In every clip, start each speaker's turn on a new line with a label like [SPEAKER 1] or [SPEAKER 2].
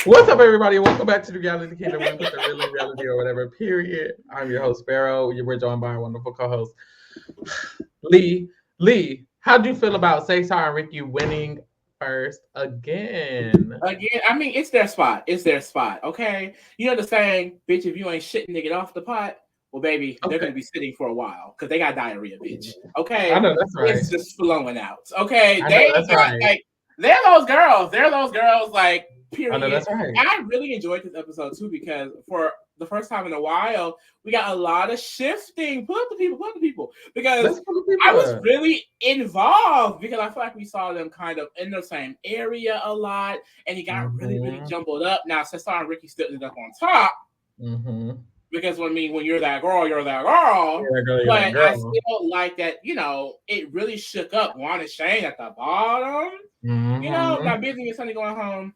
[SPEAKER 1] What's up, everybody? Welcome back to the Reality Kingdom. We put the real in reality or whatever. Period. I'm your host, Pharaoh. We're joined by our wonderful co-host, Lee. Lee, how do you feel about Cesar and Ricky winning first again?
[SPEAKER 2] Again, I mean, it's their spot. It's their spot. Okay, you know the saying, "Bitch, if you ain't shitting to get off the pot, well, baby, they're
[SPEAKER 1] Okay.
[SPEAKER 2] gonna be sitting for a while because they got diarrhea, bitch."
[SPEAKER 1] I
[SPEAKER 2] Okay,
[SPEAKER 1] know that's right.
[SPEAKER 2] it's just flowing out. Okay,
[SPEAKER 1] I know
[SPEAKER 2] they
[SPEAKER 1] that's
[SPEAKER 2] got
[SPEAKER 1] right.
[SPEAKER 2] like they're those girls. They're those girls. Like
[SPEAKER 1] I know
[SPEAKER 2] period.
[SPEAKER 1] that's right.
[SPEAKER 2] I really enjoyed this episode too because for the first time in a while, we got a lot of shifting. Put up the people. Put up the people because
[SPEAKER 1] Let's put the
[SPEAKER 2] I
[SPEAKER 1] people
[SPEAKER 2] was
[SPEAKER 1] up.
[SPEAKER 2] really involved because I feel like we saw them kind of in the same area a lot, and it got really
[SPEAKER 1] Mm-hmm.
[SPEAKER 2] jumbled up. Now, Cesar and Ricky still ended up on top
[SPEAKER 1] Mm-hmm.
[SPEAKER 2] because when you're that girl, you're that girl.
[SPEAKER 1] You're that girl. You're that
[SPEAKER 2] But I
[SPEAKER 1] girl.
[SPEAKER 2] still like that, it really shook up Juan and Shane at the bottom.
[SPEAKER 1] Mm-hmm.
[SPEAKER 2] Now Busy and Sunny going home.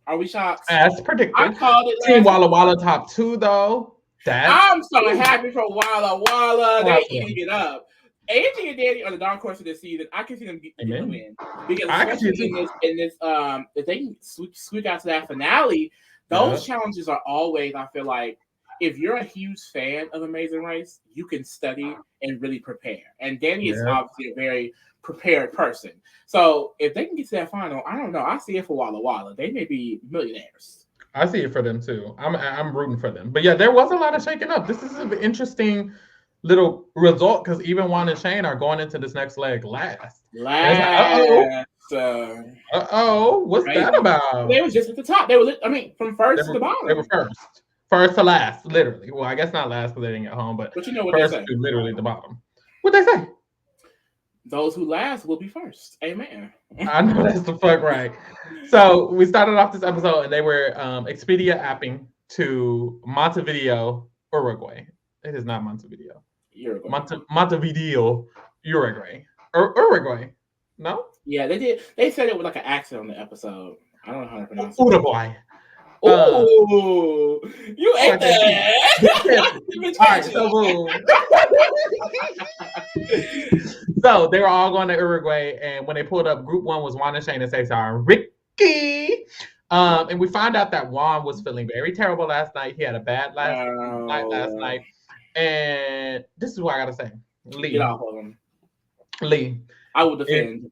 [SPEAKER 2] Are we shocked?
[SPEAKER 1] As
[SPEAKER 2] I
[SPEAKER 1] predicted.
[SPEAKER 2] called it
[SPEAKER 1] Team
[SPEAKER 2] last
[SPEAKER 1] Walla
[SPEAKER 2] week.
[SPEAKER 1] Walla top 2, though. That's
[SPEAKER 2] I'm so happy for Walla Walla. They
[SPEAKER 1] awesome.
[SPEAKER 2] eating it up. AJ and Danny are the dark horse of this season. I can see them getting the
[SPEAKER 1] Amen.
[SPEAKER 2] win because
[SPEAKER 1] I can see
[SPEAKER 2] especially
[SPEAKER 1] it too.
[SPEAKER 2] in this if they can squeak out to that finale,
[SPEAKER 1] Yeah.
[SPEAKER 2] those challenges are always, I feel like, if you're a huge fan of Amazing Race, you can study and really prepare. And Danny is
[SPEAKER 1] Yeah.
[SPEAKER 2] obviously a very prepared person. So if they can get to that final, I don't know. I see it for Walla Walla. They may be millionaires.
[SPEAKER 1] I see it for them too. I'm rooting for them. But yeah, there was a lot of shaking up. This is an interesting little result because even Juan and Shane are going into this next leg last. And it's like,
[SPEAKER 2] Last.
[SPEAKER 1] what's that
[SPEAKER 2] Crazy.
[SPEAKER 1] about?
[SPEAKER 2] They was just at the top. They were, from
[SPEAKER 1] They
[SPEAKER 2] first to
[SPEAKER 1] were
[SPEAKER 2] the
[SPEAKER 1] they were
[SPEAKER 2] bottom.
[SPEAKER 1] first to last, literally. Well, I guess not last because they didn't get home, but
[SPEAKER 2] But you know what they
[SPEAKER 1] first
[SPEAKER 2] say.
[SPEAKER 1] to literally the bottom. What they say?
[SPEAKER 2] Those who last will be first. Amen.
[SPEAKER 1] I know that's the fuck right. So we started off this episode and they were Expedia apping to Montevideo, Uruguay. It is not Montevideo.
[SPEAKER 2] Uruguay.
[SPEAKER 1] Montevideo, Uruguay. Uruguay. No?
[SPEAKER 2] Yeah, they did. They said it was like an accent on the episode. I don't know how to pronounce it.
[SPEAKER 1] Uruguay.
[SPEAKER 2] Ooh, you ate that.
[SPEAKER 1] All right, so boom. So they were all going to Uruguay, and when they pulled up, Group 1 was Juan and Shane and Cesar and Ricky. And we find out that Juan was feeling very terrible last night. He had a bad night last night. And this is what I gotta say. Lee.
[SPEAKER 2] Get off of him.
[SPEAKER 1] Lee.
[SPEAKER 2] I will defend.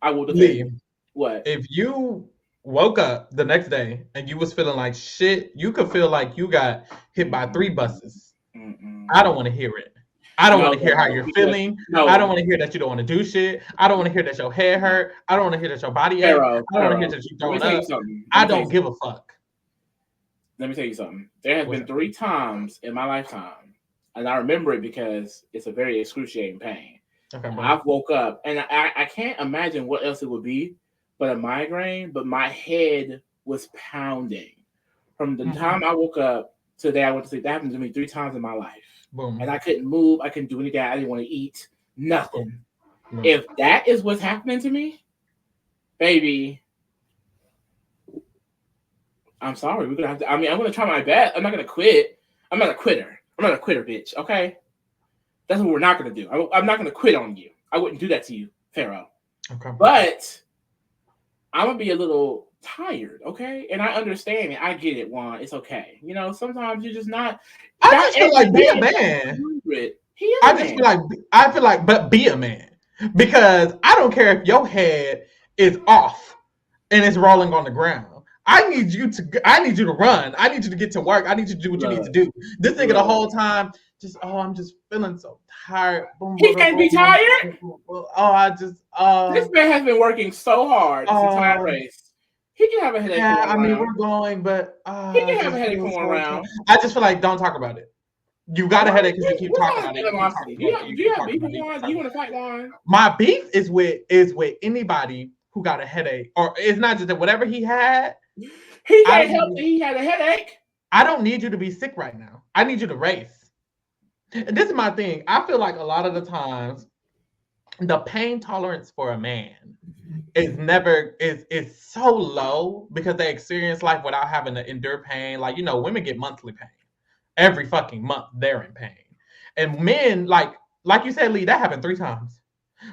[SPEAKER 1] Lee,
[SPEAKER 2] what?
[SPEAKER 1] If you woke up the next day and you was feeling like shit, you could feel like you got hit by 3 buses. I don't want to hear it. I don't want to hear how you're feeling. I don't want to hear that you don't want to do shit. I don't want to hear that your head hurt. I don't want to hear that your body ache. I don't want to hear that you throwing up. I don't give a fuck.
[SPEAKER 2] Let me tell you something. There have been 3 times in my lifetime, and I remember it because it's a very excruciating pain. Okay, I've woke up, and I can't imagine what else it would be but a migraine, but my head was pounding. From the time I woke up to the day I went to sleep, that happened to me 3 times in my life. Boom. And I couldn't move. I couldn't do anything. I didn't want to eat. Nothing. Boom. If that is what's happening to me, baby, I'm sorry. We're gonna have to. I mean, I'm gonna try my best. I'm not gonna quit. I'm not a quitter. I'm not a quitter, bitch. Okay. That's what we're not gonna do. I'm not gonna quit on you. I wouldn't do that to you, Pharaoh. Okay. But I'm gonna be a little tired, okay? And I understand it. I get it, Juan. It's okay. Sometimes you're just not.
[SPEAKER 1] I just feel like be a man. I feel like, but be a man because I don't care if your head is off and it's rolling on the ground. I need you to run. I need you to get to work. I need you to do what you need to do. This nigga the whole time, I'm just feeling so tired.
[SPEAKER 2] He can't be tired.
[SPEAKER 1] This
[SPEAKER 2] man has been working so hard this entire race. He can have a headache.
[SPEAKER 1] Yeah, I mean we're going, but
[SPEAKER 2] he can have a headache going around.
[SPEAKER 1] I just feel like don't talk about it. You got a headache because you keep talking about it.
[SPEAKER 2] Do you have beef with Juan? Do you want to fight Juan?
[SPEAKER 1] My beef is with anybody who got a headache, or it's not just that whatever he had.
[SPEAKER 2] He can't help that he had a headache.
[SPEAKER 1] I don't need you to be sick right now. I need you to race. And this is my thing. I feel like a lot of the times the pain tolerance for a man is so low because they experience life without having to endure pain. Like, women get monthly pain. Every fucking month they're in pain. And men, like you said, Lee, that happened 3 times.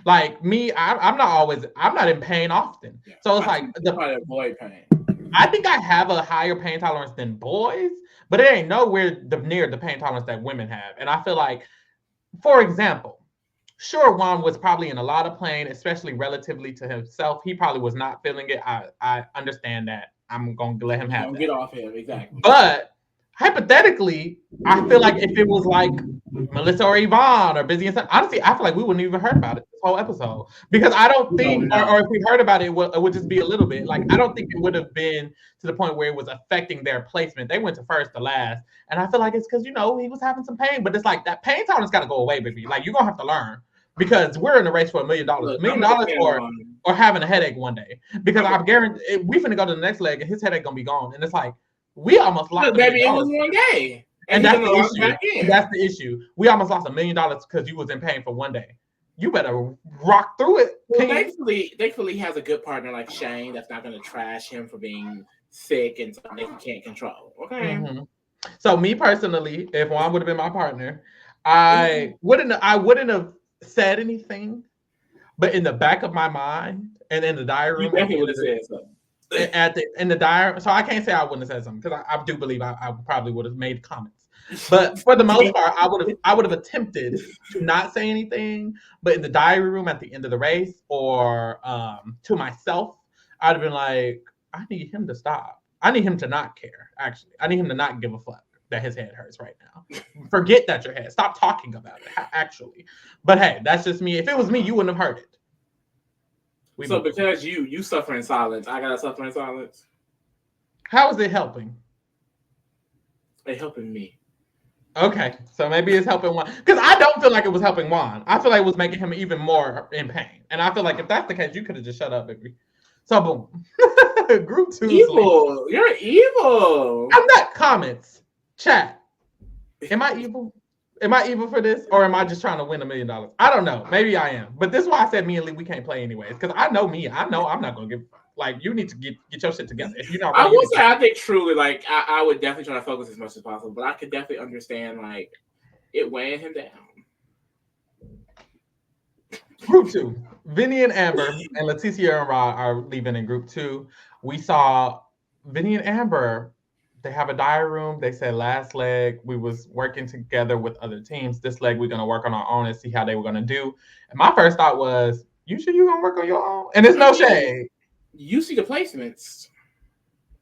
[SPEAKER 1] Like me, I'm not in pain often. Yeah, so it's like
[SPEAKER 2] try to avoid pain.
[SPEAKER 1] I think I have a higher pain tolerance than boys, but it ain't nowhere near the pain tolerance that women have. And I feel like, for example, sure, Juan was probably in a lot of pain, especially relatively to himself. He probably was not feeling it. I understand that. I'm going to let him have that.
[SPEAKER 2] Get off him, exactly.
[SPEAKER 1] But hypothetically, I feel like if it was like Melissa or Yvonne or Busy and something, honestly, I feel like we wouldn't even heard about it this whole episode because I don't think, or if we heard about it, it would just be a little bit. Like I don't think it would have been to the point where it was affecting their placement. They went to first to last, and I feel like it's because he was having some pain, but it's like that pain tolerance got to go away, baby. Like you're gonna have to learn. Because we're in a race for $1 million. $1 million or having a headache one day. Because I guarantee we finna go to the next leg and his headache gonna be gone. And it's like we almost lost.
[SPEAKER 2] Baby, it was one day.
[SPEAKER 1] And that's the issue. That's the issue. We almost lost $1 million because you was in pain for one day. You better rock through it.
[SPEAKER 2] Well, thankfully, he has a good partner like Shane that's not gonna trash him for being sick and something he can't control. Okay.
[SPEAKER 1] Mm-hmm. So me personally, if Juan would have been my partner, I wouldn't have said anything, but in the back of my mind and in the diary room,
[SPEAKER 2] you would have said something.
[SPEAKER 1] In the diary. So I can't say I wouldn't have said something because I do believe I probably would have made comments. But for the most part, I would have attempted to not say anything. But in the diary room at the end of the race, or to myself, I'd have been like, I need him to stop. I need him to not care. Actually, I need him to not give a fuck that his head hurts right now. Forget that your head. Stop talking about it, actually. But hey, that's just me. If it was me, you wouldn't have heard it.
[SPEAKER 2] So because you suffer in silence, I gotta suffer in silence.
[SPEAKER 1] How is it helping?
[SPEAKER 2] It's helping me.
[SPEAKER 1] Okay, so maybe it's helping Juan. Because I don't feel like it was helping Juan. I feel like it was making him even more in pain. And I feel like if that's the case, you could have just shut up, baby. So boom. Group 2.
[SPEAKER 2] Evil. You're evil.
[SPEAKER 1] I'm not comments. Chat. Am I evil? Am I evil for this? Or am I just trying to win $1 million? I don't know. Maybe I am. But this is why I said me and Lee, we can't play anyways. Because I know me. I know I'm not going to give... Like, you need to get your shit together. If you're not
[SPEAKER 2] I will say, I think truly, like, I would definitely try to focus as much as possible. But I could definitely understand, like, it weighing him down.
[SPEAKER 1] Group 2. Vinnie and Amber and Leticia and Rod are leaving in group 2. We saw Vinnie and Amber... They have a diary room. They said last leg we was working together with other teams. This leg we're gonna work on our own and see how they were gonna do. And my first thought was, you sure you gonna work on your own? And it's no shade.
[SPEAKER 2] You see the placements.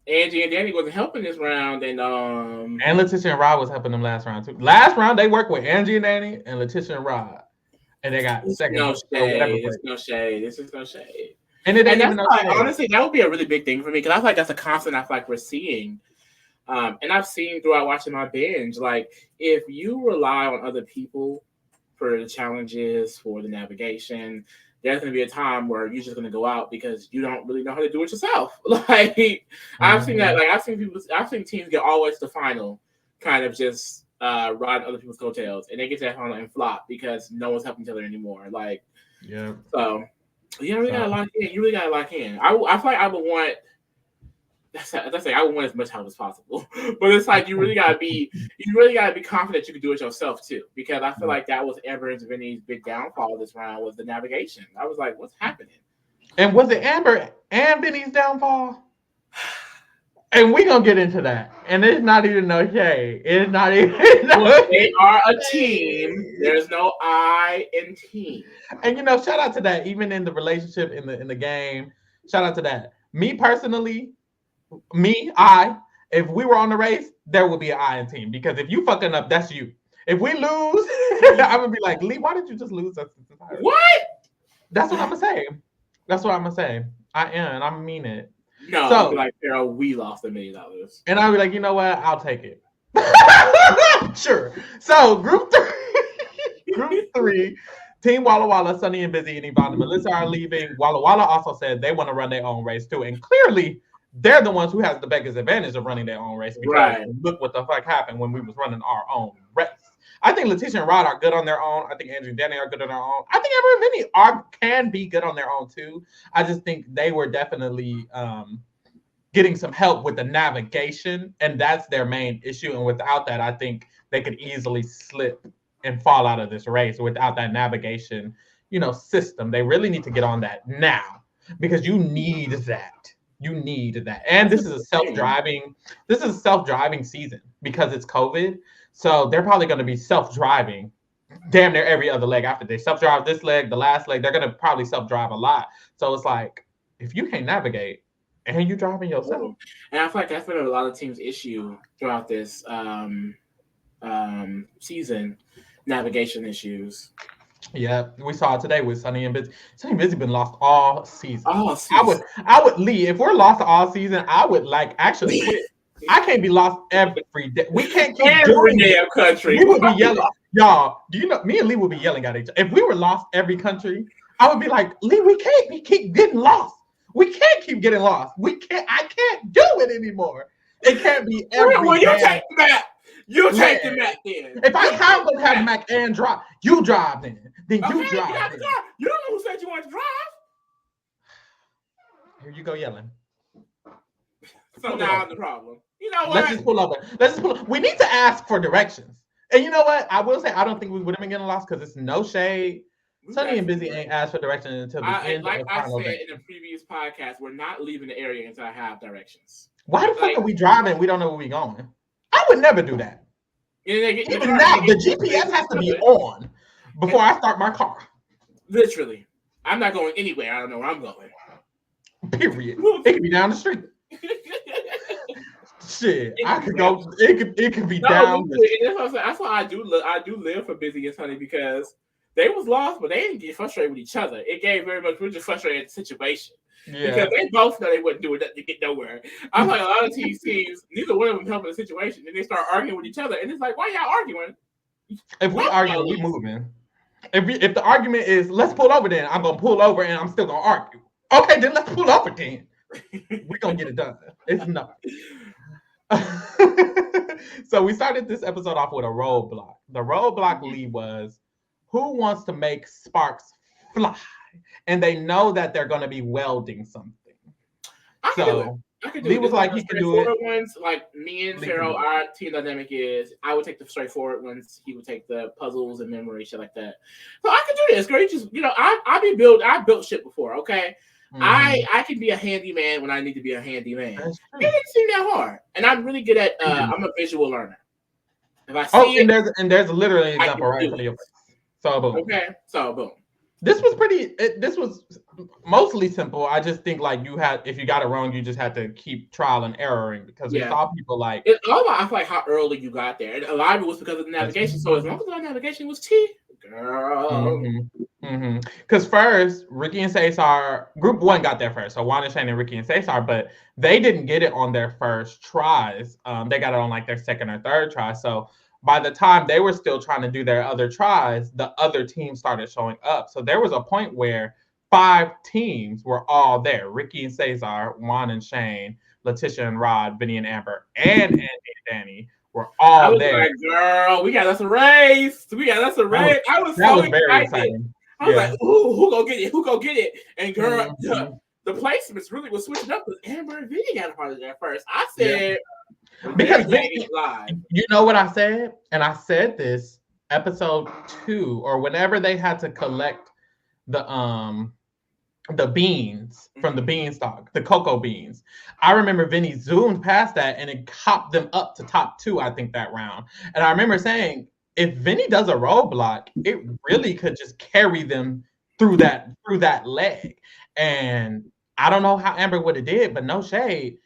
[SPEAKER 2] Angie and Danny wasn't helping this round, and
[SPEAKER 1] Leticia and Rod was helping them last round too. Last round they worked with Angie and Danny and Leticia and Rod, and they got second.
[SPEAKER 2] No shade. It's no shade. This is no shade.
[SPEAKER 1] And it ain't even no shade.
[SPEAKER 2] Honestly, that would be a really big thing for me because I feel like that's a constant. I feel like we're seeing. And I've seen throughout watching my binge, like if you rely on other people for the challenges, for the navigation, there's going to be a time where you're just going to go out because you don't really know how to do it yourself. Like I've seen that. Like I've seen teams get all the way to the final, kind of just ride other people's coattails, and they get to that final and flop because no one's helping each other anymore. Like
[SPEAKER 1] yeah.
[SPEAKER 2] So you really got to lock in. You really got to lock in. I feel like I would want. That's like I would want as much help as possible, but it's like you really gotta be confident you can do it yourself too. Because I feel like that was Amber and Vinny's big downfall this round was the navigation. I was like, what's happening?
[SPEAKER 1] And was it Amber and Vinny's downfall? And we're gonna get into that. And it's not even no shade. It's not even.
[SPEAKER 2] They are a team. There's no I in team.
[SPEAKER 1] And shout out to that. Even in the relationship in the game, shout out to that. Me personally. If we were on the race, there would be an I in team because if you fucking up, that's you. If we lose, I'm gonna be like, Lee, why did you just lose us?
[SPEAKER 2] What?
[SPEAKER 1] That's what I'm gonna say. That's what I'm gonna say. I am, and I mean it.
[SPEAKER 2] No, I'll be like, Pharaoh, we lost $1 million.
[SPEAKER 1] And I'll be like, you know what? I'll take it. Sure. So group 3, Team Walla Walla, Sunny and Busy, and Yvonne and Melissa are leaving. Walla Walla also said they want to run their own race too, and clearly. They're the ones who has the biggest advantage of running their own race because look what the fuck happened when we was running our own race. I think Leticia and Rod are good on their own. I think Andrew and Danny are good on their own. I think Amber and Vinny can be good on their own too. I just think they were definitely getting some help with the navigation, and that's their main issue. And without that, I think they could easily slip and fall out of this race without that navigation, system. They really need to get on that now because you need that. You need that. And this is a self-driving season because it's COVID. So they're probably going to be self-driving damn near every other leg after they self-drive this leg, the last leg, they're going to probably self-drive a lot. So it's like, if you can't navigate and you're driving yourself.
[SPEAKER 2] And I feel like that's been a lot of teams' issue throughout this season, navigation issues.
[SPEAKER 1] Yeah, we saw it today with Sunny and Busy. Sunny and Busy been lost all season. I would leave. If we're lost all season, I would actually quit. I can't be lost every day. We can't keep
[SPEAKER 2] every damn country.
[SPEAKER 1] We would be yelling. Y'all, do you know me and Lee would be yelling at each other. If we were lost every country, I would be like, Lee, we can't keep getting lost. We can't keep getting lost. I can't do it anymore. It can't be every day.
[SPEAKER 2] Well, you take the map. You take the map then.
[SPEAKER 1] If I have to have Mac and drive, you drive then. Then you drive.
[SPEAKER 2] You don't know who said you want to drive.
[SPEAKER 1] Here you go yelling.
[SPEAKER 2] So now the problem. You know what?
[SPEAKER 1] Let's just pull over. We need to ask for directions. And you know what? I will say I don't think we would have been getting lost because it's no shade. Sunny and Busy ain't asked for directions until the end.
[SPEAKER 2] Like I said in a previous podcast, we're not leaving the area until I have directions.
[SPEAKER 1] Why the fuck are we driving? We don't know where we're going. I would never do that. Even now, the GPS has to be on before I start my car.
[SPEAKER 2] Literally. I'm not going anywhere. I don't know where I'm going.
[SPEAKER 1] Period. It could be down the street. Shit, I could go. It could be down.
[SPEAKER 2] That's why I do live for Busy and Sunny because they was lost, but they didn't get frustrated with each other. It gave very much. We're just frustrated at the situation. Yeah. Because they both know they wouldn't do it to get nowhere. I'm like a lot of teams, neither one of them helping the situation, and they start arguing with each other, and it's like, why y'all arguing?
[SPEAKER 1] If we argue, we moving. If the argument is let's pull over, then I'm gonna pull over, and I'm still gonna argue. Okay, then let's pull over. Then we're gonna get it done. It's not. So we started this episode off with a roadblock. The roadblock Lee was who wants to make sparks fly. And they know that they're going to be welding something. So Lee was like, he can do it.
[SPEAKER 2] Ones, like me and Pharaoh, our team dynamic is, I would take the straightforward ones. He would take the puzzles and memory, shit like that. So I can do this, girl. You just, I built shit before, okay? Mm-hmm. I can be a handyman when I need to be a handyman. It didn't seem that hard. And I'm really good at, I'm a visual learner. If I see
[SPEAKER 1] there's literally an example right for your face. So boom.
[SPEAKER 2] Okay, so boom.
[SPEAKER 1] This was mostly simple. I just think if you got it wrong, you just had to keep trial and erroring because we saw people like.
[SPEAKER 2] It's all about, I feel like, how early you got there. And a lot of it was because of the navigation. So as long as the navigation was T, girl.
[SPEAKER 1] Because first, Ricky and Cesar, Group 1 got there first. So Juan and Shane and Ricky and Cesar, but they didn't get it on their first tries. They got it on their second or third try. So by the time they were still trying to do their other tries, the other teams started showing up. So there was a point where 5 teams were all there. Ricky and Cesar, Juan and Shane, Letitia and Rod, Vinnie and Amber, and Andy and Danny were all there.
[SPEAKER 2] Like, girl, we got us a race. I was so excited. I was like, ooh, who go get it? Who go get it? And girl, the placements really was switching up because Amber and Vinnie got a part of that first. I said...
[SPEAKER 1] Because you know what I said? And I said this episode 2 or whenever they had to collect the beans from the beanstalk, the cocoa beans. I remember Vinny zoomed past that and it hopped them up to top 2, I think, that round. And I remember saying, if Vinny does a roadblock, it really could just carry them through that leg. And I don't know how Amber would have did, but no shade.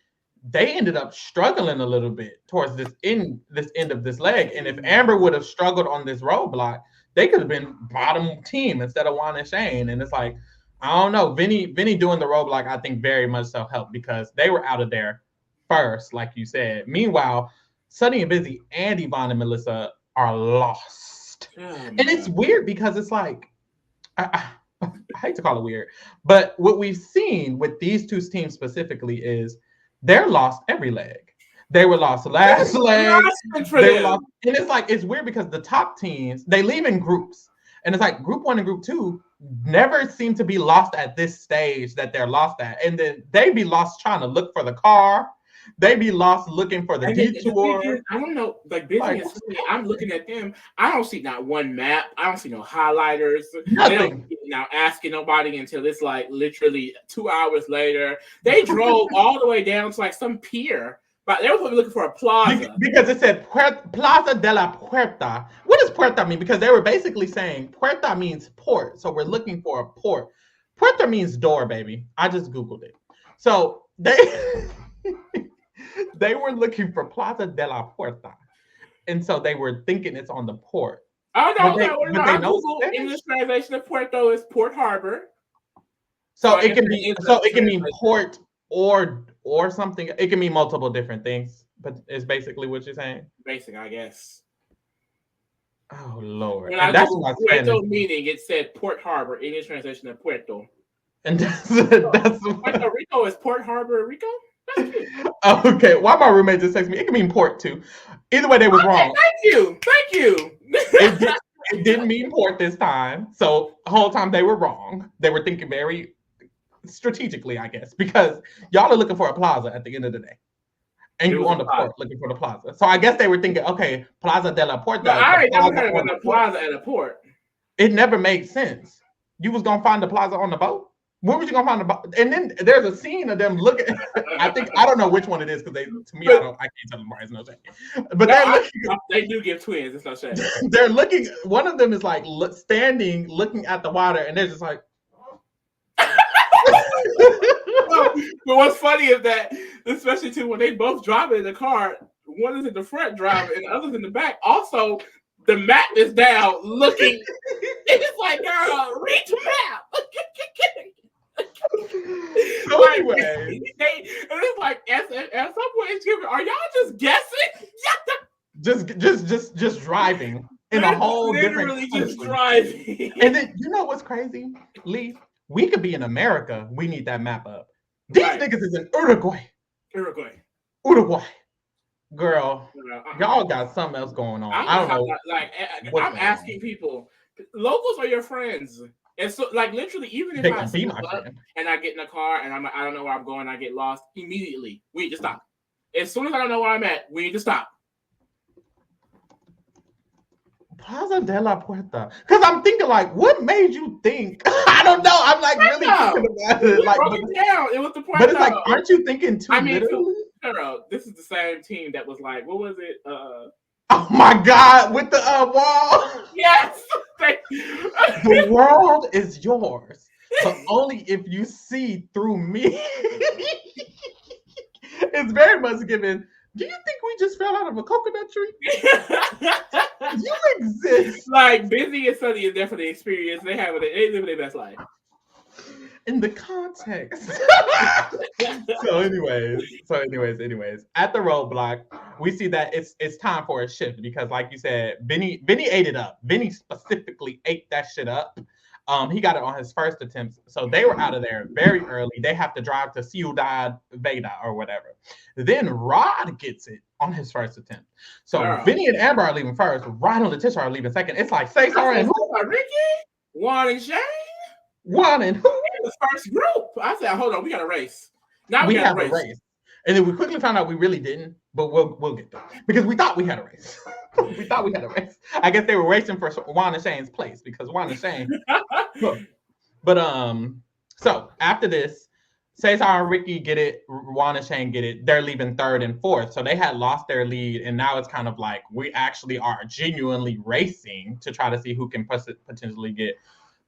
[SPEAKER 1] They ended up struggling a little bit towards this end of this leg. And if Amber would have struggled on this roadblock, they could have been bottom team instead of Juan and Shane. And it's like, I don't know. Vinny doing the roadblock, I think, very much so helped because they were out of there first, like you said. Meanwhile, Sunny and Busy and Yvonne and Melissa are lost. And it's weird because it's like, I hate to call it weird, but what we've seen with these 2 teams specifically is they're lost every leg. They were lost last leg. They were lost. And it's weird because the top teams, they leave in groups. And it's like Group 1 and Group 2 never seem to be lost at this stage that they're lost at. And then they be lost trying to look for the car. They be lost looking for the detour.
[SPEAKER 2] I don't know. I'm looking at them. I don't see not one map. I don't see no highlighters.
[SPEAKER 1] Nothing.
[SPEAKER 2] not asking nobody until it's like literally 2 hours later. They drove all the way down to like some pier, but they were probably looking for a plaza.
[SPEAKER 1] Because it said Plaza de la Puerta. What does Puerta mean? Because they were basically saying Puerta means port. So we're looking for a port. Puerta means door, baby. I just Googled it. So they were looking for Plaza de la Puerta. And so they were thinking it's on the port.
[SPEAKER 2] Oh, no, I Googled English translation of Puerto is Port Harbor.
[SPEAKER 1] So it can mean port or something. It can mean multiple different things, but it's basically what you're saying.
[SPEAKER 2] Basic, I guess.
[SPEAKER 1] Oh Lord!
[SPEAKER 2] When I Googled Puerto meaning, it said Port Harbor. English translation of Puerto.
[SPEAKER 1] And that's
[SPEAKER 2] Puerto Rico is Port Harbor, Rico.
[SPEAKER 1] Okay, why my roommate just texted me? It can mean port too. Either way, they was wrong.
[SPEAKER 2] Thank you.
[SPEAKER 1] It didn't mean port this time. So the whole time they were wrong. They were thinking very strategically, I guess, because y'all are looking for a plaza at the end of the day. And you on the port looking for the plaza. So I guess they were thinking, okay, Plaza de la Puerta.
[SPEAKER 2] But I ain't never heard of a plaza at a port.
[SPEAKER 1] It never made sense. You was gonna find the plaza on the boat? Where was you gonna find the boat? And then there's a scene of them looking. I don't know which one it is because I can't tell them right. It's no shame. But
[SPEAKER 2] they do give twins. It's no shame.
[SPEAKER 1] They're looking. One of them is like standing, looking at the water, and they're just like.
[SPEAKER 2] But what's funny is that, especially too, when they both drive in the car, one is in the front driving and the other's in the back. Also, the map is down looking. It's like, girl, read the map.
[SPEAKER 1] So anyway,
[SPEAKER 2] and it's like at some point it's giving, are y'all just guessing?
[SPEAKER 1] just driving in a whole
[SPEAKER 2] literally just driving.
[SPEAKER 1] And then you know what's crazy, Lee? We could be in America. We need that map up. These niggas is in Uruguay. Girl, y'all got something else going on. I don't know.
[SPEAKER 2] I'm asking people, locals are your friends. And so, like, literally, even if I be my friend and I get in a car and I don't know where I'm going, I get lost, immediately, we need to stop. As soon as I don't know where I'm at, we need to stop.
[SPEAKER 1] Plaza de la Puerta. Because I'm thinking, like, what made you think? I don't know. I'm like really thinking about it. Like,
[SPEAKER 2] broke it down. It was the Puerto.
[SPEAKER 1] But it's like, aren't you thinking too literally?
[SPEAKER 2] This is the same team that was like, what was it?
[SPEAKER 1] Oh my God, with the wall.
[SPEAKER 2] Yes.
[SPEAKER 1] The world is yours, but only if you see through me. It's very much given. Do you think we just fell out of a coconut tree? You exist.
[SPEAKER 2] Like Busy and Sunny is definitely experience. They live their best life.
[SPEAKER 1] In the context. So anyways, at the roadblock, we see that it's time for a shift because, like you said, Vinnie ate it up. Vinnie specifically ate that shit up. He got it on his first attempt. So they were out of there very early. They have to drive to Ciudad Veda or whatever. Then Rod gets it on his first attempt. So Vinnie and Amber are leaving first. Rod and Letitia are leaving second. It's like Cesar and who?
[SPEAKER 2] Ricky, Juan and Shane.
[SPEAKER 1] Juan and who?
[SPEAKER 2] The first group. I said, hold on, we got a race. Now we
[SPEAKER 1] have a race. And then we quickly found out we really didn't, but we'll get there. Because we thought we had a race. I guess they were racing for Juan and Shane's place because Juan and Shane. But so after this, Cesar and Ricky get it, Juan and Shane get it. They're leaving third and fourth. So they had lost their lead, and now it's kind of like we actually are genuinely racing to try to see who can potentially get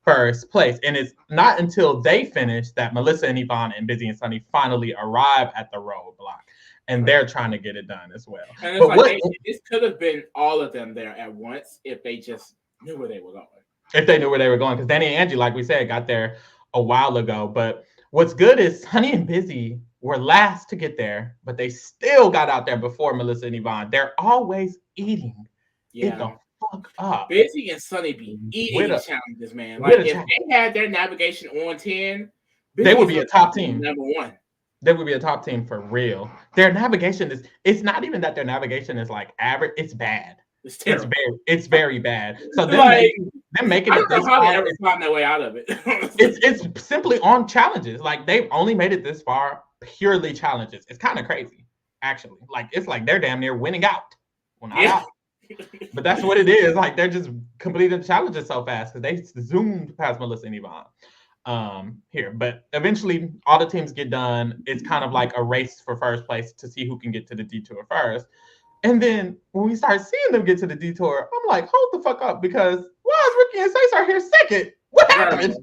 [SPEAKER 1] first place. And it's not until they finish that Melissa and Yvonne and Busy and Sunny finally arrive at the roadblock. And they're trying to get it done as well.
[SPEAKER 2] And it's like this could have been all of them there at once if they just knew where they were going.
[SPEAKER 1] If they knew where they were going. Because Danny and Angie, like we said, got there a while ago. But what's good is Sunny and Busy were last to get there, but they still got out there before Melissa and Yvonne. They're always eating.
[SPEAKER 2] Yeah.
[SPEAKER 1] It the fuck up.
[SPEAKER 2] Busy and Sunny be eating challenges, man. Like if they had their navigation on 10,
[SPEAKER 1] they would be a top team.
[SPEAKER 2] Number one.
[SPEAKER 1] They would be a top team for real. Their navigation it's not even that their navigation is like average, it's bad.
[SPEAKER 2] It's terrible.
[SPEAKER 1] It's very bad. So
[SPEAKER 2] they're
[SPEAKER 1] making
[SPEAKER 2] it. I don't know how they ever find their way out of it.
[SPEAKER 1] it's simply on challenges. Like they've only made it this far purely challenges. It's kind of crazy, actually. Like it's like they're damn near winning out. Well, not out. But that's what it is. Like they're just completing the challenges so fast because they zoomed past Melissa and Yvonne here. But eventually all the teams get done. It's kind of like a race for first place to see who can get to the detour first. And then when we start seeing them get to the detour, I'm like, hold the fuck up, because why is Ricky and Cesar here second? What happened?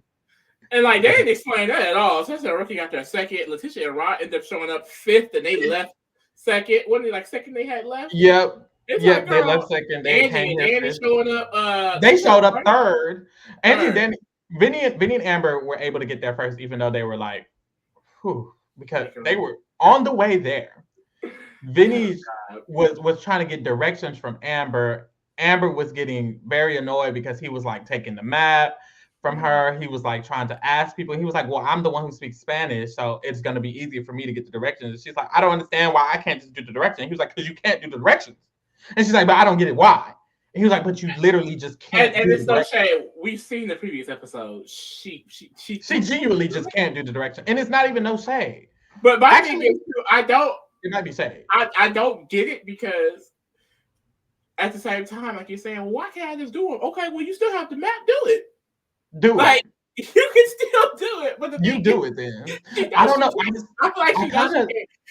[SPEAKER 2] And like they didn't explain that at all. Cesar and Ricky got their second. Letitia and Rod ended up showing up fifth, and they left second. What they like second they had left?
[SPEAKER 1] Yep.
[SPEAKER 2] It's
[SPEAKER 1] yep,
[SPEAKER 2] like,
[SPEAKER 1] they left second. They
[SPEAKER 2] Angie and Danny showing up.
[SPEAKER 1] They showed up third. Angie and Danny, Vinnie and Amber were able to get there first, even though they were like, whew, because they were on the way there. Vinny was trying to get directions from Amber. Amber was getting very annoyed because he was like taking the map from her. He was like trying to ask people. He was like, well, I'm the one who speaks Spanish, so it's going to be easier for me to get the directions. And she's like, I don't understand why I can't just do the directions. He was like, because you can't do the directions. And she's like, but I don't get it. Why? And he was like, but you literally just can't.
[SPEAKER 2] And it's no shade. We've seen the previous episode. She
[SPEAKER 1] genuinely just can't do the direction. And it's not even no shade.
[SPEAKER 2] But my thing is, I don't.
[SPEAKER 1] It might be shade.
[SPEAKER 2] I don't get it, because at the same time, like you're saying, well, why can't I just do it? Okay, well, you still have the map. Do it.
[SPEAKER 1] Do
[SPEAKER 2] like, it. You can still do it. But
[SPEAKER 1] you do it then. I don't know.
[SPEAKER 2] I feel like she does.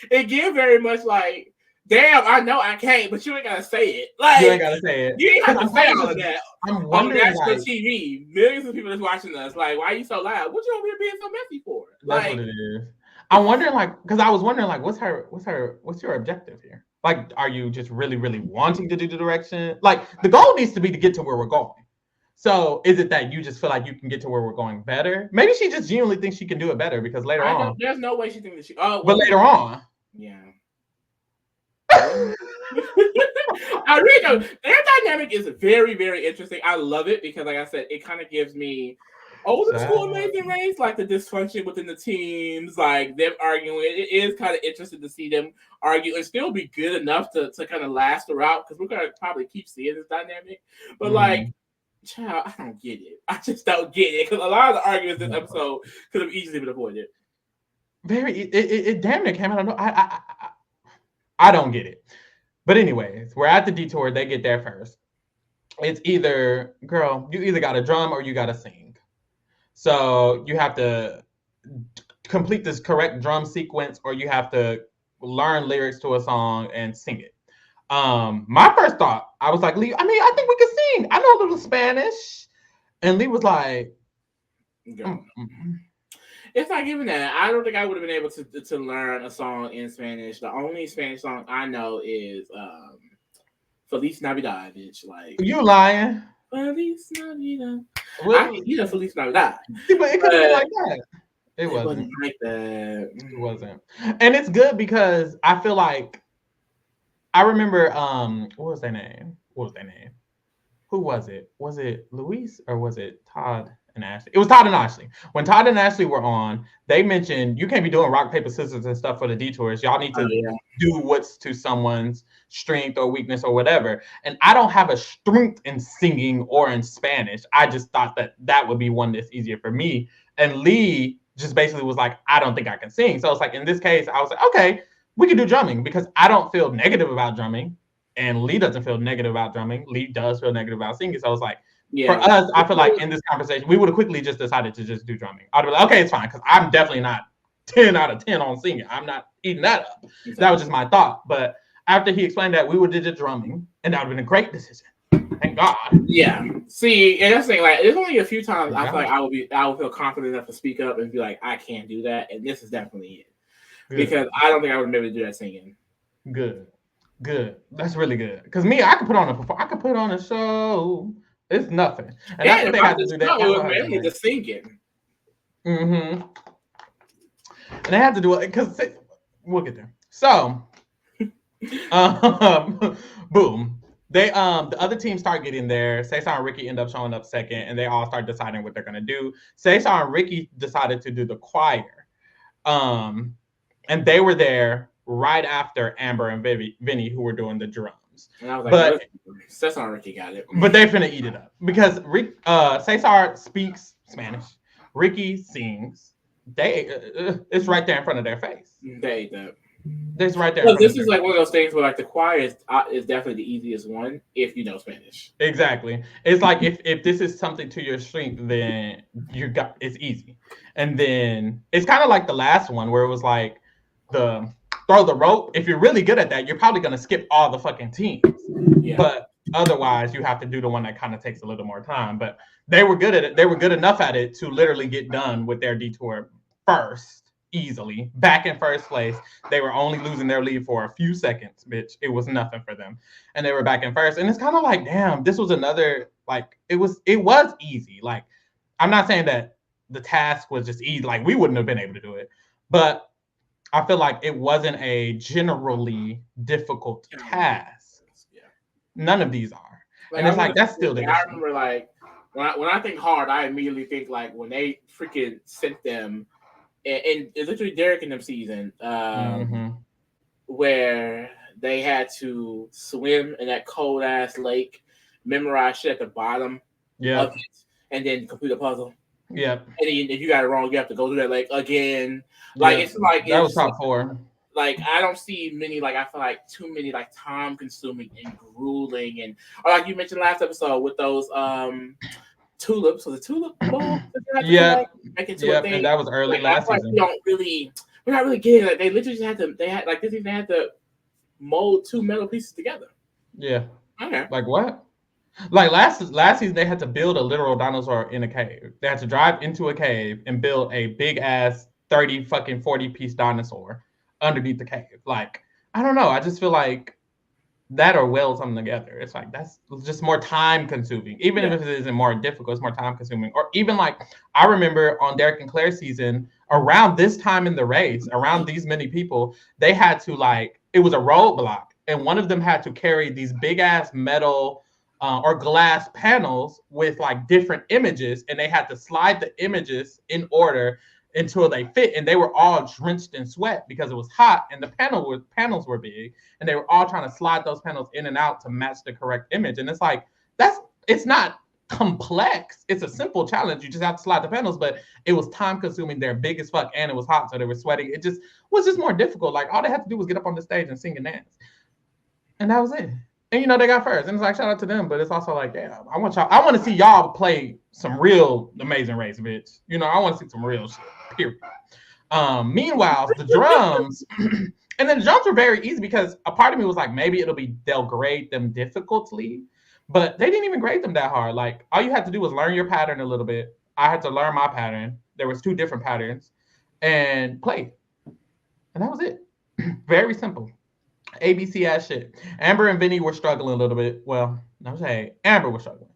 [SPEAKER 2] It gives very much like, damn, I know I can't, but you ain't gotta say it. Like,
[SPEAKER 1] you ain't gotta say it.
[SPEAKER 2] You ain't have to say all of that.
[SPEAKER 1] I'm wondering,
[SPEAKER 2] national TV, millions of people that's watching us. Like, why are you so loud? What you over here being so messy for?
[SPEAKER 1] That's what it is. I'm wondering, like, because I was wondering, like, what's your objective here? Like, are you just really, really wanting to do the direction? Like, the goal needs to be to get to where we're going. So, is it that you just feel like you can get to where we're going better? Maybe she just genuinely thinks she can do it better because later on,
[SPEAKER 2] there's no way she thinks that she. Oh, well,
[SPEAKER 1] but later on,
[SPEAKER 2] yeah. I really don't. Their dynamic is very, very interesting. I love it because, like I said, it kind of gives me old school Amazing Race, like the dysfunction within the teams, like them arguing. It is kind of interesting to see them argue and still be good enough to kind of last throughout, because we're gonna probably keep seeing this dynamic. But like, child, I don't get it. I just don't get it, because a lot of the arguments this episode could have easily been avoided.
[SPEAKER 1] It damn near came out. I don't get it. But anyways, we're at the detour. They get there first. It's either, girl, you either got to drum or you got to sing. So you have to complete this correct drum sequence, or you have to learn lyrics to a song and sing it. My first thought, I was like, Lee, I mean, I think we can sing. I know a little Spanish. And Lee was like,
[SPEAKER 2] It's not giving that. I don't think I would have been able to learn a song in Spanish. The only Spanish song I know is Feliz Navidad, bitch. Like,
[SPEAKER 1] you lying.
[SPEAKER 2] Feliz Navidad. I can hear Feliz Navidad.
[SPEAKER 1] See, but it could have been like that. It
[SPEAKER 2] wasn't like that.
[SPEAKER 1] It wasn't. And it's good because I feel like I remember what was their name? Who was it? Was it Luis or was it Todd and Ashley? It was Todd and Ashley. When Todd and Ashley were on, they mentioned you can't be doing rock, paper, scissors and stuff for the detours. Y'all need to do what's to someone's strength or weakness or whatever. And I don't have a strength in singing or in Spanish. I just thought that would be one that's easier for me. And Lee just basically was like, I don't think I can sing. So it's like, in this case, I was like, okay, we can do drumming, because I don't feel negative about drumming. And Lee doesn't feel negative about drumming. Lee does feel negative about singing. So it's like, for us, I feel like in this conversation, we would have quickly just decided to just do drumming. I'd be like, okay, it's fine, because I'm definitely not 10 out of 10 on singing. I'm not eating that up. Exactly. That was just my thought. But after he explained that, we would have did drumming, and that would have been a great decision. Thank God.
[SPEAKER 2] Yeah. See, and that's the thing, like, there's only a few times I feel like I would feel confident enough to speak up and be like, I can't do that. And this is definitely it. Good. Because I don't think I would be able to do that singing.
[SPEAKER 1] Good. That's really good. Because me, I could put on a show. It's nothing. And that's what they had to do. That
[SPEAKER 2] was mainly the singing.
[SPEAKER 1] Mm-hmm. And they had to do it because we'll get there. So, boom. They the other teams start getting there. Cesar and Ricky end up showing up second, and they all start deciding what they're gonna do. Cesar and Ricky decided to do the choir. And they were there right after Amber and Vinny, who were doing the drums.
[SPEAKER 2] And I was like, Cesar and Ricky got it.
[SPEAKER 1] But they finna eat it up. Because Cesar speaks Spanish. Ricky sings. It's right there in front of their face.
[SPEAKER 2] They ate that.
[SPEAKER 1] It's right there.
[SPEAKER 2] Well, this is like one of those things where like the choir is definitely the easiest one if you know Spanish.
[SPEAKER 1] Exactly. It's like if this is something to your strength, then it's easy. And then it's kind of like the last one where it was like the throw the rope. If you're really good at that, you're probably gonna skip all the fucking teams. Yeah. But otherwise, you have to do the one that kind of takes a little more time. But they were good at it. They were good enough at it to literally get done with their detour first. Easily back in first place. They were only losing their lead for a few seconds, bitch. It was nothing for them, and they were back in first. And it's kind of like, damn, this was another like it was easy. Like, I'm not saying that the task was just easy. Like, we wouldn't have been able to do it, but I feel like it wasn't a generally difficult task. Yeah. None of these are, like, and it's like that's still the issue.
[SPEAKER 2] I remember like when I think hard, I immediately think like when they freaking sent them. And it's literally Derek in them season where they had to swim in that cold ass lake, memorize shit at the bottom of it, and then complete a puzzle.
[SPEAKER 1] Yeah.
[SPEAKER 2] And then if you got it wrong, you have to go through that lake again. Like it's like
[SPEAKER 1] that was top 4.
[SPEAKER 2] Like I don't see many. Like I feel like too many like time consuming and grueling and or like you mentioned last episode with those tulips. Was a tulip bowl?
[SPEAKER 1] Yeah, and that was early last season.
[SPEAKER 2] We're not really getting it. Like, they literally just had to. They had to mold 2 metal pieces together.
[SPEAKER 1] Yeah.
[SPEAKER 2] Okay.
[SPEAKER 1] Like what? Like last season, they had to build a literal dinosaur in a cave. They had to drive into a cave and build a big ass 40 piece dinosaur underneath the cave. Like, I don't know. I just feel like that or weld something together. It's like that's just more time consuming. Even if it isn't more difficult, it's more time consuming. Or even like I remember on Derek and Claire's season, around this time in the race, around these many people, they had to like it was a roadblock, and one of them had to carry these big ass metal or glass panels with like different images, and they had to slide the images in order until they fit, and they were all drenched in sweat because it was hot and the panels were big, and they were all trying to slide those panels in and out to match the correct image. And it's like it's not complex, it's a simple challenge. You just have to slide the panels, but it was time consuming. They're big as fuck, and it was hot, so they were sweating. It just was more difficult. Like all they had to do was get up on the stage and sing and dance, and that was it. And they got first, and it's like shout out to them, but it's also like, damn, I want to see y'all play some real Amazing Race, bitch. I want to see some real shit. Period. Meanwhile, the drums, and then the drums were very easy because a part of me was like, maybe they'll grade them difficultly, but they didn't even grade them that hard. Like all you had to do was learn your pattern a little bit. I had to learn my pattern. There was 2 different patterns, and play, and that was it. Very simple. ABC ass shit. Amber and Vinnie were struggling a little bit. Well, I would say Amber was struggling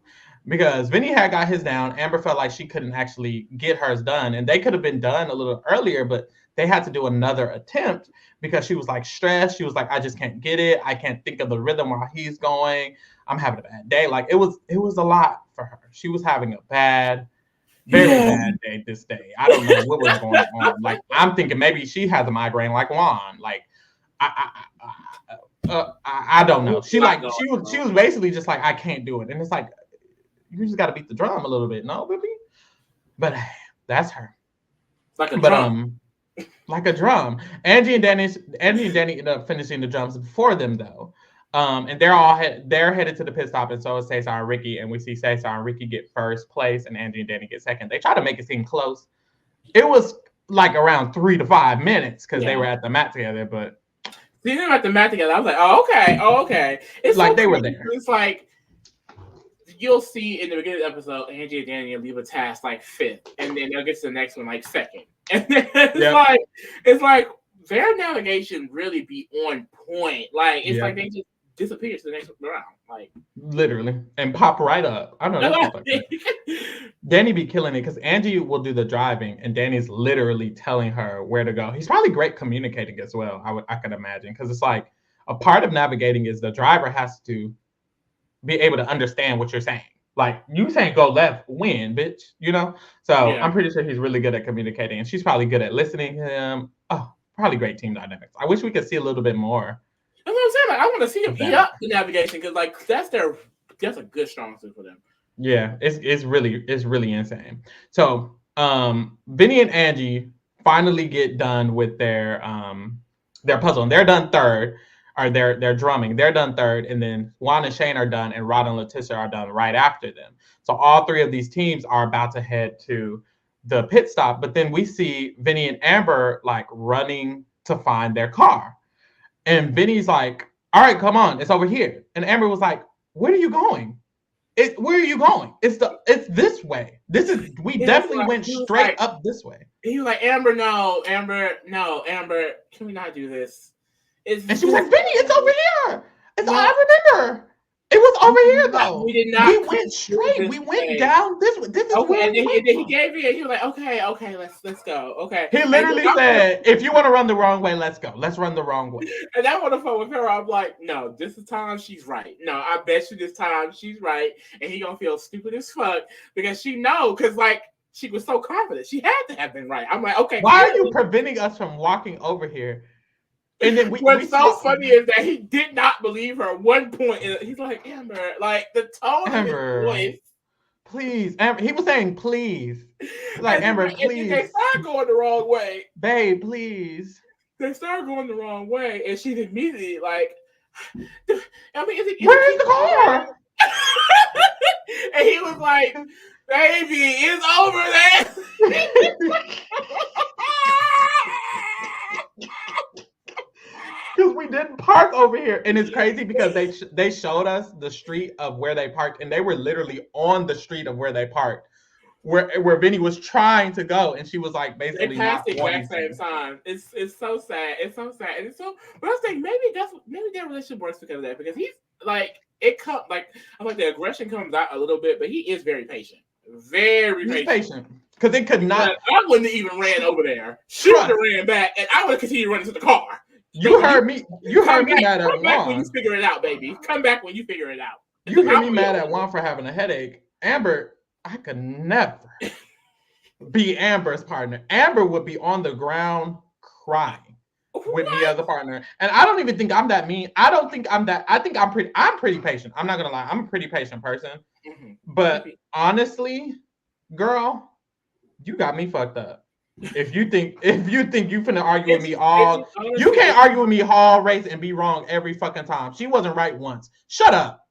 [SPEAKER 1] because Vinnie had got his down. Amber felt like she couldn't actually get hers done, and they could have been done a little earlier, but they had to do another attempt because she was like stressed. She was like, I just can't get it. I can't think of the rhythm while he's going. I'm having a bad day. Like it was a lot for her. She was having a very bad day this day. I don't know what was going on. Like I'm thinking maybe she has a migraine like Juan. Like I don't know. She was basically just like, I can't do it. And it's like, you just got to beat the drum a little bit. No, baby. But that's her.
[SPEAKER 2] Like a drum.
[SPEAKER 1] Like a drum. Angie and Danny ended up finishing the drums before them though. And they're headed to the pit stop, and so is Cesar and Ricky, and we see Cesar and Ricky get first place and Angie and Danny get second. They try to make it seem close. It was like around 3 to 5 minutes because they were at the mat together, but
[SPEAKER 2] see them at the mat together. I was like, oh, okay. It's
[SPEAKER 1] like so they were there.
[SPEAKER 2] It's like you'll see in the beginning of the episode, Angie and Danny leave a task like 5th, and then they'll get to the next one like 2nd. And then it's like their navigation really be on point. Like it's like they just disappear to the next round. Like
[SPEAKER 1] literally. And pop right up. I don't know. Danny be killing it because Angie will do the driving and Danny's literally telling her where to go. He's probably great communicating as well, I can imagine. Because it's like a part of navigating is the driver has to be able to understand what you're saying. Like you saying go left, win, bitch. So I'm pretty sure he's really good at communicating, and she's probably good at listening to him. Oh, probably great team dynamics. I wish we could see a little bit more.
[SPEAKER 2] That's what I'm saying. Like, I want to see them eat up the navigation because like that's a good strong suit for them.
[SPEAKER 1] Yeah, it's really insane. So Vinnie and Angie finally get done with their They're puzzling. They're done third. Or they're drumming. They're done third, and then Juan and Shane are done, and Rod and Letitia are done right after them. So all three of these teams are about to head to the pit stop. But then we see Vinnie and Amber like running to find their car, and Vinny's like, "All right, come on, it's over here." And Amber was like, "Where are you going? Where are you going? It's this way. We definitely went straight up this way."
[SPEAKER 2] He was like, Amber, Amber, can we not do this?
[SPEAKER 1] And she was like, Vinny, it's over here. I remember. It was over here, though.
[SPEAKER 2] We did not.
[SPEAKER 1] We went straight. We went down this way. This is
[SPEAKER 2] okay. And then he gave me. He was like, okay, let's go. Okay.
[SPEAKER 1] He literally said, if you want to run the wrong way, let's go. Let's run the wrong way.
[SPEAKER 2] And I want to fuck with her. I'm like, no, this is time she's right. No, I bet you this time she's right, and he gonna feel stupid as fuck because she because like she was so confident. She had to have been right. I'm like, okay.
[SPEAKER 1] Why are you preventing us from walking over here? And then
[SPEAKER 2] what's so funny is that he did not believe her at one point. He's like, Amber, like the tone of his voice.
[SPEAKER 1] Please, Amber. He was saying, please. Like, Amber, please.
[SPEAKER 2] They started going the wrong way.
[SPEAKER 1] Babe, please.
[SPEAKER 2] They started going the wrong way, and she's immediately like, I mean,
[SPEAKER 1] where's the car?
[SPEAKER 2] And he was like, baby, it's over there.
[SPEAKER 1] Because we didn't park over here. And it's crazy because they showed us the street of where they parked, and they were literally on the street of where they parked, where Vinny was trying to go, and she was like basically
[SPEAKER 2] they passed the exact same time. It's so sad. It's so sad. And it's so, but I was thinking maybe their relationship works because of that, because he's like, I'm like the aggression comes out a little bit, but he is very patient. Very patient.
[SPEAKER 1] Because it could not.
[SPEAKER 2] I wouldn't have even ran over there. She would have ran back, and I would have continued running to the car.
[SPEAKER 1] You heard me mad at Juan.
[SPEAKER 2] Come back when you figure it out, baby. Come back when you figure it out.
[SPEAKER 1] You hear me mad at Juan for having a headache. Amber, I could never be Amber's partner. Amber would be on the ground crying with me as a partner. And I don't even think I'm that mean. I don't think I'm that. I think I'm pretty patient. I'm not going to lie. I'm a pretty patient person. Mm-hmm. But honestly, girl, you got me fucked up. If you think you finna argue with me you can't argue with me all race and be wrong every fucking time. She wasn't right once. Shut up.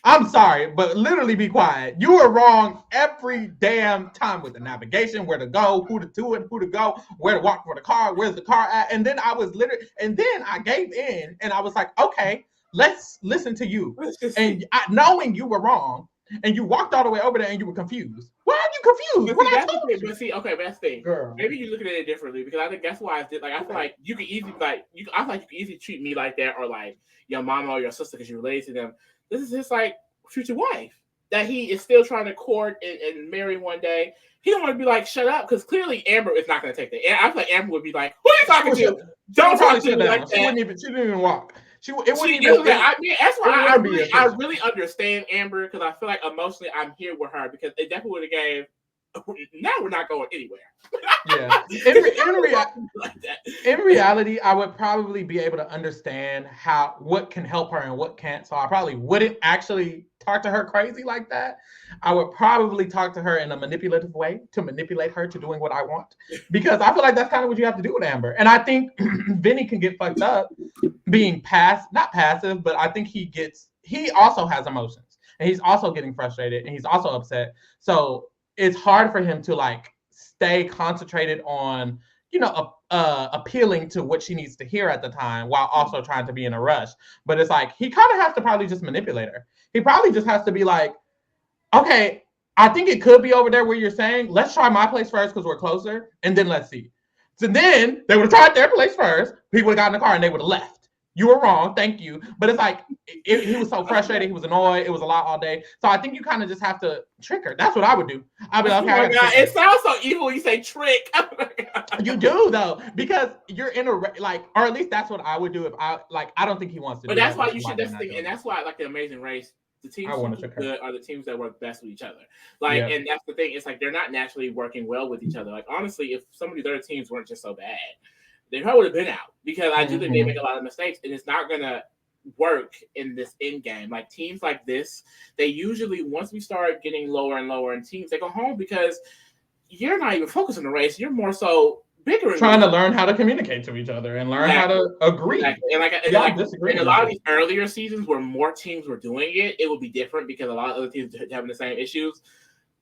[SPEAKER 1] I'm sorry, but literally be quiet. You were wrong every damn time with the navigation, where to go, who to do it, who to go, where to walk for the car, where's the car at. And then I gave in and I was like, okay, let's listen to you. And knowing you were wrong, and you walked all the way over there and you were confused. Why are you confused?
[SPEAKER 2] But that's the thing. Girl. Maybe you're looking at it differently, because I think that's why I did. Like, I feel like you could easily you could easily treat me like that, or like your mama or your sister because you're related to them. This is his like future wife that he is still trying to court and marry one day. He don't want to be like, shut up, because clearly Amber is not going to take that. I feel like Amber would be like, who are you talking to? Don't talk to me like that.
[SPEAKER 1] She didn't even walk. That's
[SPEAKER 2] why I really understand Amber, because I feel like emotionally I'm here with her, because it definitely would have gave. Now we're not going anywhere.
[SPEAKER 1] Yeah. In reality, I would probably be able to understand what can help her and what can't. So I probably wouldn't actually talk to her crazy like that. I would probably talk to her in a manipulative way to manipulate her to doing what I want, because I feel like that's kind of what you have to do with Amber. And I think Vinny can get fucked up being not passive, but I think he also has emotions, and he's also getting frustrated, and he's also upset. So it's hard for him to like stay concentrated on, appealing to what she needs to hear at the time while also trying to be in a rush. But it's like, he kind of has to probably just manipulate her. He probably just has to be like, okay, I think it could be over there where you're saying, let's try my place first because we're closer, and then let's see. So then they would have tried their place first. People would have gotten in the car and they would have left. You were wrong, thank you. But it's like, he was so frustrated, he was annoyed, it was a lot all day. So I think you kind of just have to trick her. That's what I would do. I'd be like, okay.
[SPEAKER 2] It sounds so evil when you say trick.
[SPEAKER 1] You do, though, because you're in or at least that's what I would do if I don't think he wants to do
[SPEAKER 2] that. But that's why you should, that's the thing, and that's why I like the Amazing Race. The teams good are the teams that work best with each other. And that's the thing. It's like they're not naturally working well with each other. Like, honestly, if some of these other teams weren't just so bad, they probably would have been out, because I do think they make a lot of mistakes, and it's not going to work in this end game. Like, teams like this, they usually, once we start getting lower and lower in teams, they go home, because you're not even focused on the race. You're more so bickering,
[SPEAKER 1] trying to learn how to communicate to each other and learn how to agree.
[SPEAKER 2] Exactly. And in a lot of these earlier seasons where more teams were doing it, it would be different because a lot of other teams having the same issues.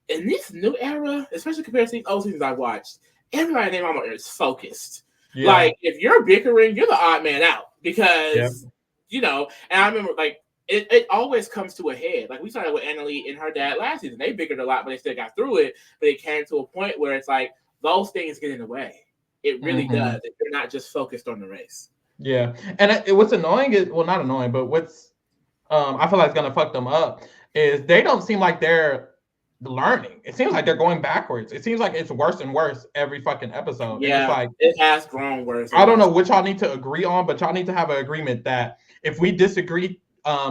[SPEAKER 2] In this new era, especially compared to these old seasons I've watched, everybody named Mama is focused. Yeah. Like if you're bickering, you're the odd man out because you know. And I remember like it always comes to a head. Like we started with Annalie and her dad last season. They bickered a lot, but they still got through it. But it came to a point where it's like those things get in the way. It really does. If you're not just focused on the race.
[SPEAKER 1] Yeah, and what's annoying is not annoying, but what's I feel like it's gonna fuck them up is they don't seem like they're learning. It seems like they're going backwards. It seems like it's worse and worse every fucking episode.
[SPEAKER 2] Yeah,
[SPEAKER 1] it's like
[SPEAKER 2] it has grown worse.
[SPEAKER 1] I don't know what y'all need to agree on, but y'all need to have an agreement that if we disagree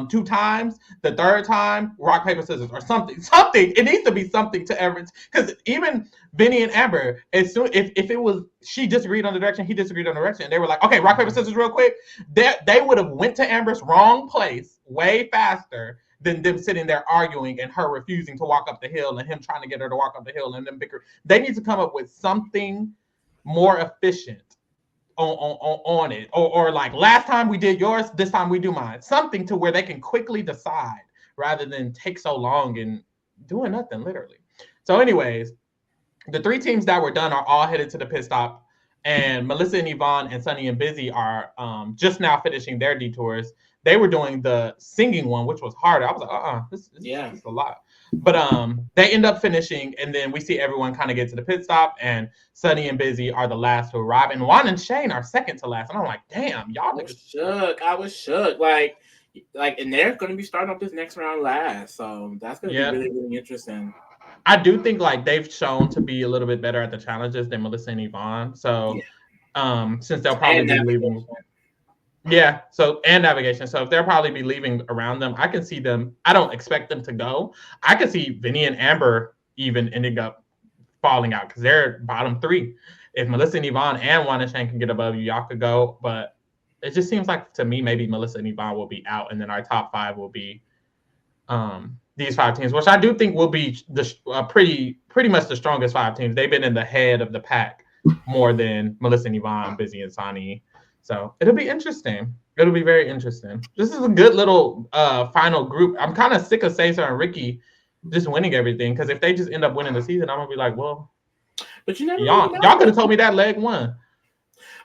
[SPEAKER 1] 2 times, the third time, rock, paper, scissors, or something. Something. It needs to be something to every, because even Vinnie and Amber, as soon if it was she disagreed on the direction, he disagreed on the direction, and they were like, okay, rock, paper, scissors, real quick, they would have went to Amber's wrong place way faster than them sitting there arguing and her refusing to walk up the hill and him trying to get her to walk up the hill and them bicker. They need to come up with something more efficient on it, or like last time we did yours, this time we do mine. Something to where they can quickly decide rather than take so long and doing nothing, literally. So, anyways, the 3 teams that were done are all headed to the pit stop, and Melissa and Yvonne and Sunny and Busy are just now finishing their detours. They were doing the singing one, which was harder. I was like, this is a lot. But they end up finishing, and then we see everyone kind of get to the pit stop, and Sunny and Busy are the last to arrive, and Juan and Shane are second to last. And I'm like, damn, y'all niggas
[SPEAKER 2] shook. I was shook. Like, and they're going to be starting off this next round last, so that's going to be really, really interesting.
[SPEAKER 1] I do think like they've shown to be a little bit better at the challenges than Melissa and Yvonne. So, since they'll probably be leaving. Yeah, so and navigation. So if they'll probably be leaving around them, I can see them. I don't expect them to go. I could see Vinnie and Amber even ending up falling out because they're bottom 3. If Melissa and Yvonne and Juan and Shane can get above you, y'all could go. But it just seems like to me maybe Melissa and Yvonne will be out, and then our top 5 will be these 5 teams, which I do think will be the pretty much the strongest 5 teams. They've been in the head of the pack more than Melissa and Yvonne, Busy and Sonny. So it'll be interesting. It'll be very interesting. This is a good little final group. I'm kind of sick of Cesar and Ricky just winning everything, because if they just end up winning the season, I'm gonna be like, well,
[SPEAKER 2] but you never
[SPEAKER 1] y'all could have told me that leg won.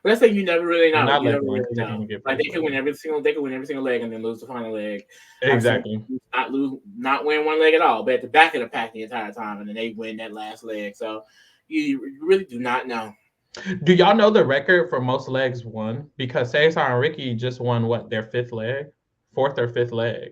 [SPEAKER 2] But let's say you never really know. Like they could win every single leg and then lose the final leg.
[SPEAKER 1] Exactly.
[SPEAKER 2] Not win one leg at all, but at the back of the pack the entire time, and then they win that last leg. So you really do not know.
[SPEAKER 1] Do y'all know the record for most legs won? Because Cesar and Ricky just won their 4th or 5th leg.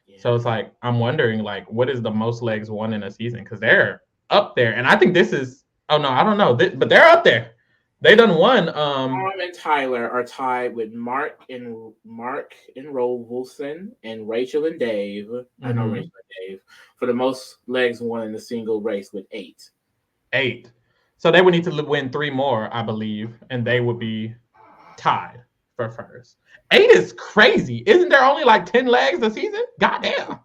[SPEAKER 1] Yeah. So it's like I'm wondering like what is the most legs won in a season, because they're up there, and I think this is I don't know, but they're up there. They done won.
[SPEAKER 2] Tom and Tyler are tied with Mark and Wilson and Rachel and Dave. I know Rachel and Dave for the most legs won in a single race with 8.
[SPEAKER 1] 8. So they would need to win 3 more, I believe, and they would be tied for first. 8 is crazy. Isn't there only like 10 legs a season? Goddamn.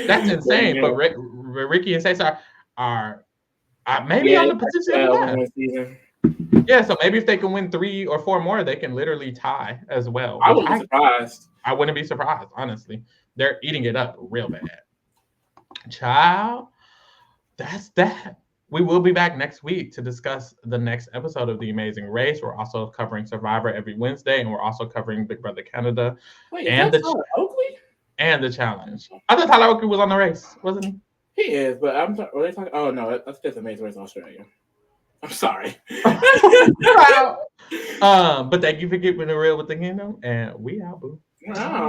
[SPEAKER 1] That's insane. But Ricky and Cesar are maybe on the potential. Yeah, so maybe if they can win 3 or 4 more, they can literally tie as well.
[SPEAKER 2] I wouldn't be surprised.
[SPEAKER 1] I wouldn't be surprised, honestly. They're eating it up real bad. Child, that's that. We will be back next week to discuss the next episode of The Amazing Race. We're also covering Survivor every Wednesday, and we're also covering Big Brother Canada.
[SPEAKER 2] Wait, and Tyler Oakley?
[SPEAKER 1] And the challenge. I thought Tyler Oakley was on the race, wasn't he?
[SPEAKER 2] He is, but are they talking? Oh no, that's just Amazing Race Australia. I'm sorry.
[SPEAKER 1] But thank you for keeping it real with the kingdom, and we out, boo.
[SPEAKER 2] Wow.